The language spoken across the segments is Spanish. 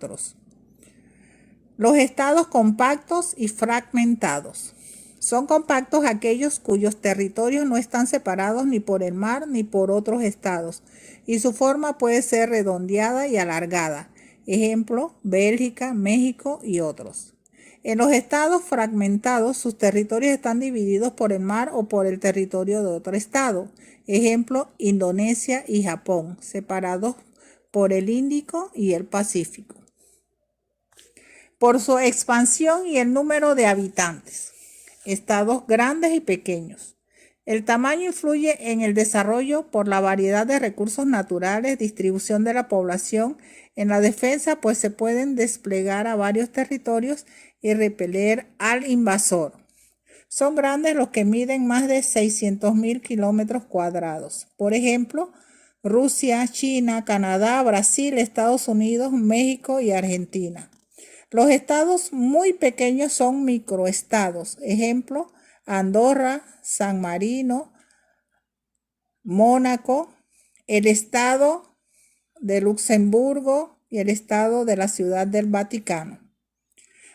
otros. Los estados compactos y fragmentados. Son compactos aquellos cuyos territorios no están separados ni por el mar ni por otros estados, y su forma puede ser redondeada y alargada. Ejemplo, Bélgica, México y otros. En los estados fragmentados, sus territorios están divididos por el mar o por el territorio de otro estado. Ejemplo, Indonesia y Japón, separados por el Índico y el Pacífico. Por su expansión y el número de habitantes. Estados grandes y pequeños. El tamaño influye en el desarrollo por la variedad de recursos naturales, distribución de la población, en la defensa, pues se pueden desplegar a varios territorios y repeler al invasor. Son grandes los que miden más de 600.000 kilómetros cuadrados. Por ejemplo, Rusia, China, Canadá, Brasil, Estados Unidos, México y Argentina. Los estados muy pequeños son microestados. Ejemplo, Andorra, San Marino, Mónaco, el estado de Luxemburgo y el estado de la Ciudad del Vaticano.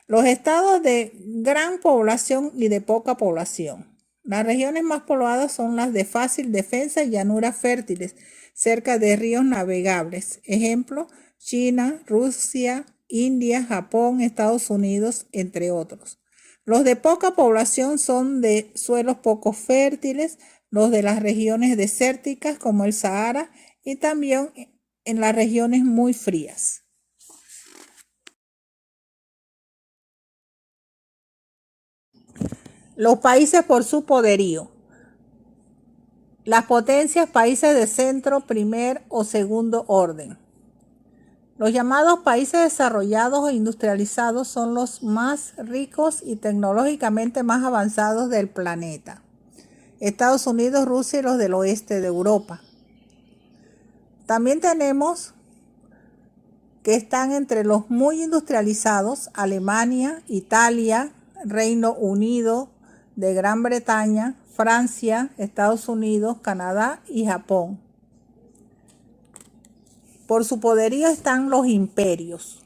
Los estados de gran población y de poca población. Las regiones más pobladas son las de fácil defensa y llanuras fértiles, cerca de ríos navegables. Ejemplo, China, Rusia, India, Japón, Estados Unidos, entre otros. Los de poca población son de suelos poco fértiles, los de las regiones desérticas como el Sahara y también en las regiones muy frías. Los países por su poderío. Las potencias, países de centro, primer o segundo orden. Los llamados países desarrollados o industrializados son los más ricos y tecnológicamente más avanzados del planeta. Estados Unidos, Rusia y los del oeste de Europa. También tenemos que están entre los muy industrializados: Alemania, Italia, Reino Unido de Gran Bretaña, Francia, Estados Unidos, Canadá y Japón. Por su poderío están los imperios.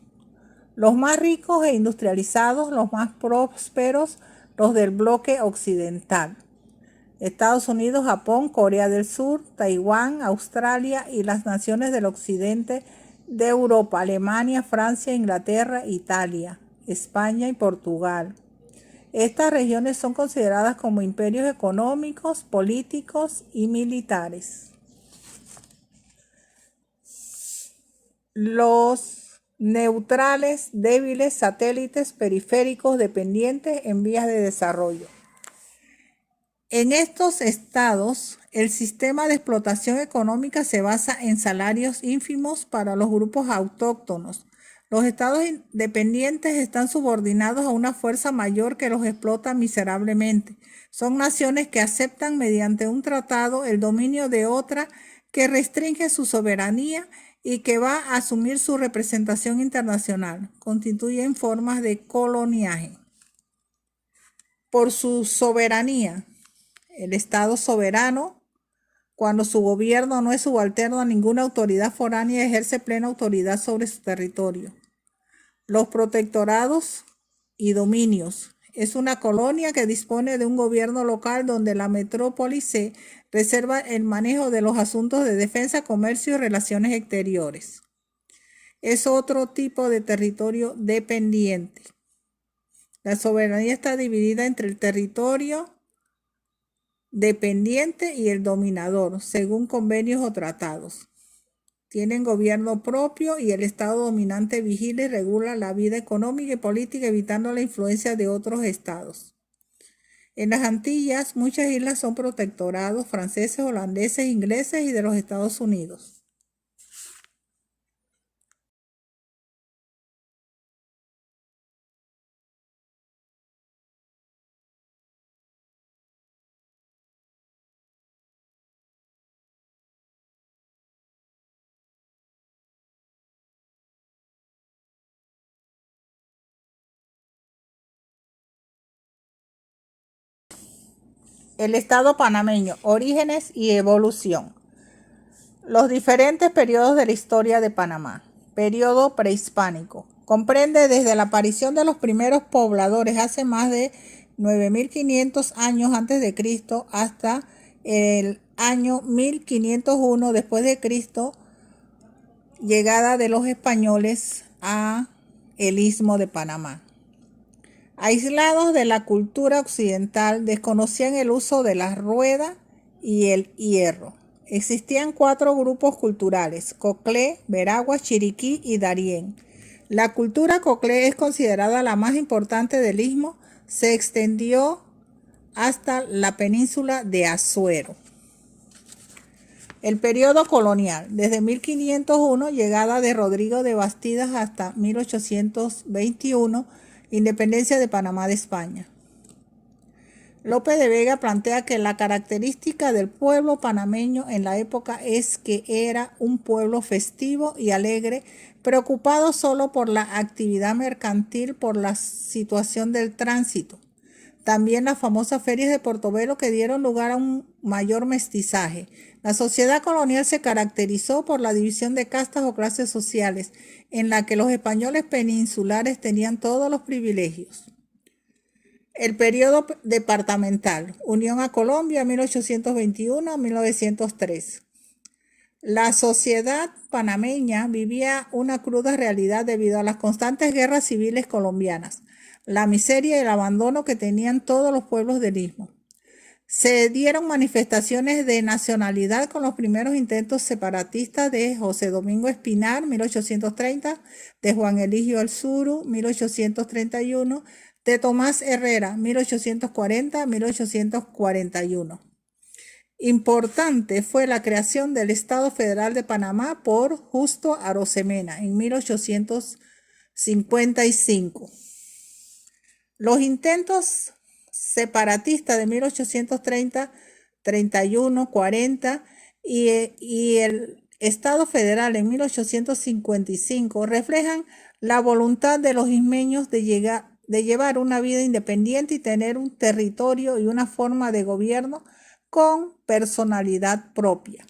Los más ricos e industrializados, los más prósperos, los del bloque occidental. Estados Unidos, Japón, Corea del Sur, Taiwán, Australia y las naciones del occidente de Europa, Alemania, Francia, Inglaterra, Italia, España y Portugal. Estas regiones son consideradas como imperios económicos, políticos y militares. Los neutrales, débiles, satélites, periféricos, dependientes en vías de desarrollo. En estos estados, el sistema de explotación económica se basa en salarios ínfimos para los grupos autóctonos. Los estados independientes están subordinados a una fuerza mayor que los explota miserablemente. Son naciones que aceptan mediante un tratado el dominio de otra que restringe su soberanía y que va a asumir su representación internacional. Constituyen formas de coloniaje. Por su soberanía. El Estado soberano, cuando su gobierno no es subalterno a ninguna autoridad foránea, ejerce plena autoridad sobre su territorio. Los protectorados y dominios. Es una colonia que dispone de un gobierno local donde la metrópoli se reserva el manejo de los asuntos de defensa, comercio y relaciones exteriores. Es otro tipo de territorio dependiente. La soberanía está dividida entre el territorio dependiente y el dominador, según convenios o tratados. Tienen gobierno propio y el Estado dominante vigila y regula la vida económica y política, evitando la influencia de otros estados. En las Antillas, muchas islas son protectorados franceses, holandeses, ingleses y de los Estados Unidos. El Estado panameño, orígenes y evolución. Los diferentes periodos de la historia de Panamá. periodo prehispánico. Comprende desde la aparición de los primeros pobladores hace más de 9500 años antes de Cristo hasta el año 1501 después de Cristo, llegada de los españoles a el Istmo de Panamá. Aislados de la cultura occidental, desconocían el uso de la rueda y el hierro. Existían 4 grupos culturales: Coclé, Veraguas, Chiriquí y Darién. La cultura Coclé es considerada la más importante del istmo. Se extendió hasta la península de Azuero. El periodo colonial, desde 1501, llegada de Rodrigo de Bastidas, hasta 1821, independencia de Panamá de España. Lope de Vega plantea que la característica del pueblo panameño en la época es que era un pueblo festivo y alegre, preocupado solo por la actividad mercantil, por la situación del tránsito. También las famosas ferias de Portobelo, que dieron lugar a un mayor mestizaje. La sociedad colonial se caracterizó por la división de castas o clases sociales, en la que los españoles peninsulares tenían todos los privilegios. El periodo departamental, Unión a Colombia, 1821 a 1903. La sociedad panameña vivía una cruda realidad debido a las constantes guerras civiles colombianas, la miseria y el abandono que tenían todos los pueblos del istmo. Se dieron manifestaciones de nacionalidad con los primeros intentos separatistas de José Domingo Espinar, 1830, de Juan Eligio Alzuru, 1831, de Tomás Herrera, 1840-1841. Importante fue la creación del Estado Federal de Panamá por Justo Arosemena en 1855. Los intentos separatistas de 1830, 31, 40 y el Estado Federal en 1855 reflejan la voluntad de los ismeños de llevar una vida independiente y tener un territorio y una forma de gobierno con personalidad propia.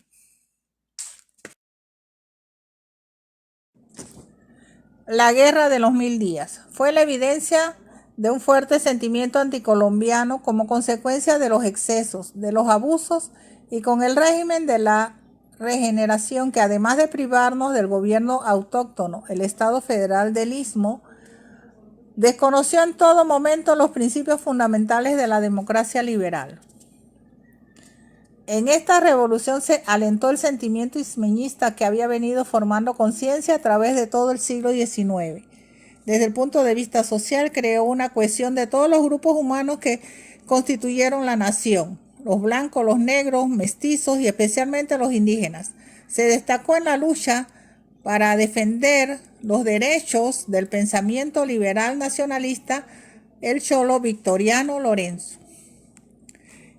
La Guerra de los 1000 días fue la evidencia de un fuerte sentimiento anticolombiano como consecuencia de los excesos, de los abusos y con el régimen de la regeneración, que además de privarnos del gobierno autóctono, el Estado Federal del Istmo desconoció en todo momento los principios fundamentales de la democracia liberal. En esta revolución se alentó el sentimiento ismeñista que había venido formando conciencia a través de todo el siglo XIX. Desde el punto de vista social, creó una cohesión de todos los grupos humanos que constituyeron la nación: los blancos, los negros, mestizos y especialmente los indígenas. Se destacó en la lucha para defender los derechos del pensamiento liberal nacionalista el cholo Victoriano Lorenzo.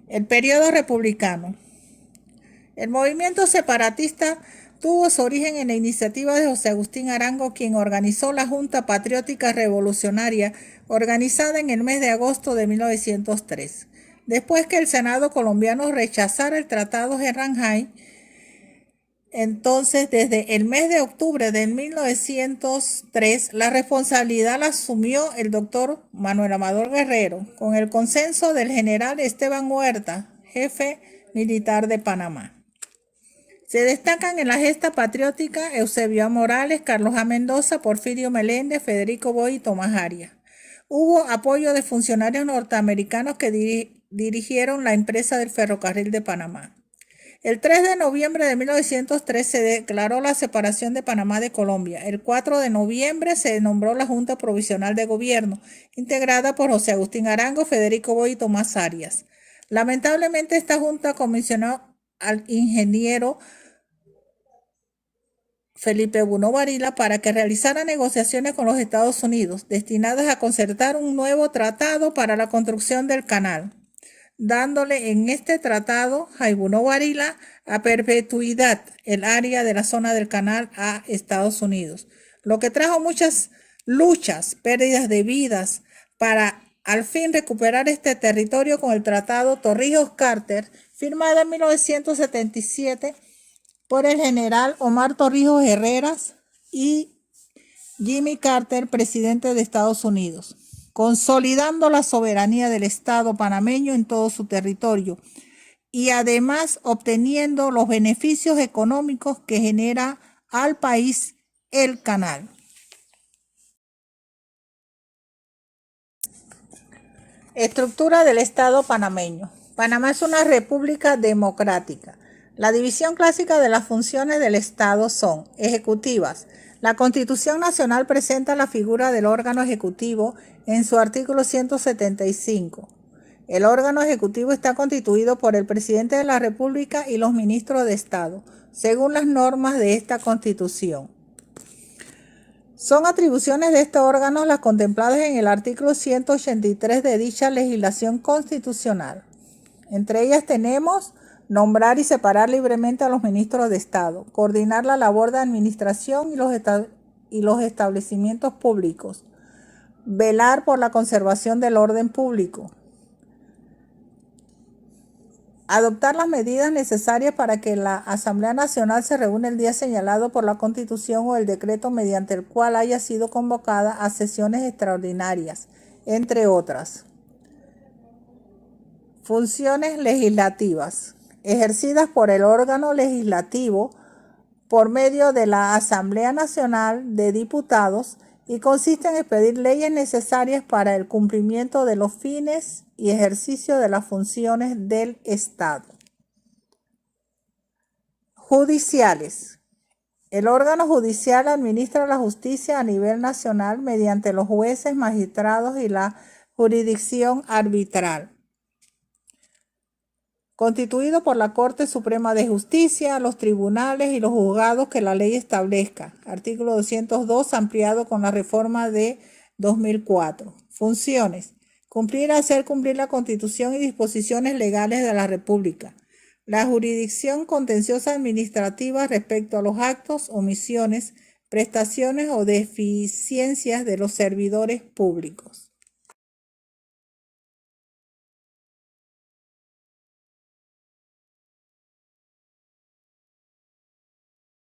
El periodo republicano. El movimiento separatista tuvo su origen en la iniciativa de José Agustín Arango, quien organizó la Junta Patriótica Revolucionaria, organizada en el mes de agosto de 1903. Después que el Senado colombiano rechazara el Tratado Herranjay, entonces desde el mes de octubre de 1903, la responsabilidad la asumió el doctor Manuel Amador Guerrero, con el consenso del general Esteban Huerta, jefe militar de Panamá. Se destacan en la gesta patriótica Eusebio A. Morales, Carlos A. Mendoza, Porfirio Meléndez, Federico Boy y Tomás Arias. Hubo apoyo de funcionarios norteamericanos que dirigieron la empresa del ferrocarril de Panamá. El 3 de noviembre de 1903 se declaró la separación de Panamá de Colombia. El 4 de noviembre se nombró la Junta Provisional de Gobierno, integrada por José Agustín Arango, Federico Boy y Tomás Arias. Lamentablemente, esta junta comisionó al ingeniero Felipe Buno Varila para que realizara negociaciones con los Estados Unidos destinadas a concertar un nuevo tratado para la construcción del canal, dándole en este tratado Jaibuno Varila a perpetuidad el área de la zona del canal a Estados Unidos, lo que trajo muchas luchas, pérdidas de vidas para al fin recuperar este territorio con el Tratado Torrijos-Carter, firmado en 1977 por el general Omar Torrijos Herreras y Jimmy Carter, presidente de Estados Unidos, consolidando la soberanía del Estado panameño en todo su territorio y además obteniendo los beneficios económicos que genera al país el canal. Estructura del Estado panameño. Panamá es una república democrática. La división clásica de las funciones del Estado son ejecutivas. La Constitución Nacional presenta la figura del órgano ejecutivo en su artículo 175. El órgano ejecutivo está constituido por el presidente de la República y los ministros de Estado, según las normas de esta Constitución. Son atribuciones de este órgano las contempladas en el artículo 183 de dicha legislación constitucional. Entre ellas tenemos nombrar y separar libremente a los ministros de Estado, coordinar la labor de administración y los establecimientos públicos, velar por la conservación del orden público, adoptar las medidas necesarias para que la Asamblea Nacional se reúna el día señalado por la Constitución o el decreto mediante el cual haya sido convocada a sesiones extraordinarias, entre otras. Funciones legislativas, ejercidas por el órgano legislativo por medio de la Asamblea Nacional de Diputados y consiste en expedir leyes necesarias para el cumplimiento de los fines y ejercicio de las funciones del Estado. Judiciales. El órgano judicial administra la justicia a nivel nacional mediante los jueces, magistrados y la jurisdicción arbitral. Constituido por la Corte Suprema de Justicia, los tribunales y los juzgados que la ley establezca. Artículo 202, ampliado con la reforma de 2004. Funciones. Cumplir, hacer cumplir la Constitución y disposiciones legales de la República. La jurisdicción contenciosa administrativa respecto a los actos, omisiones, prestaciones o deficiencias de los servidores públicos.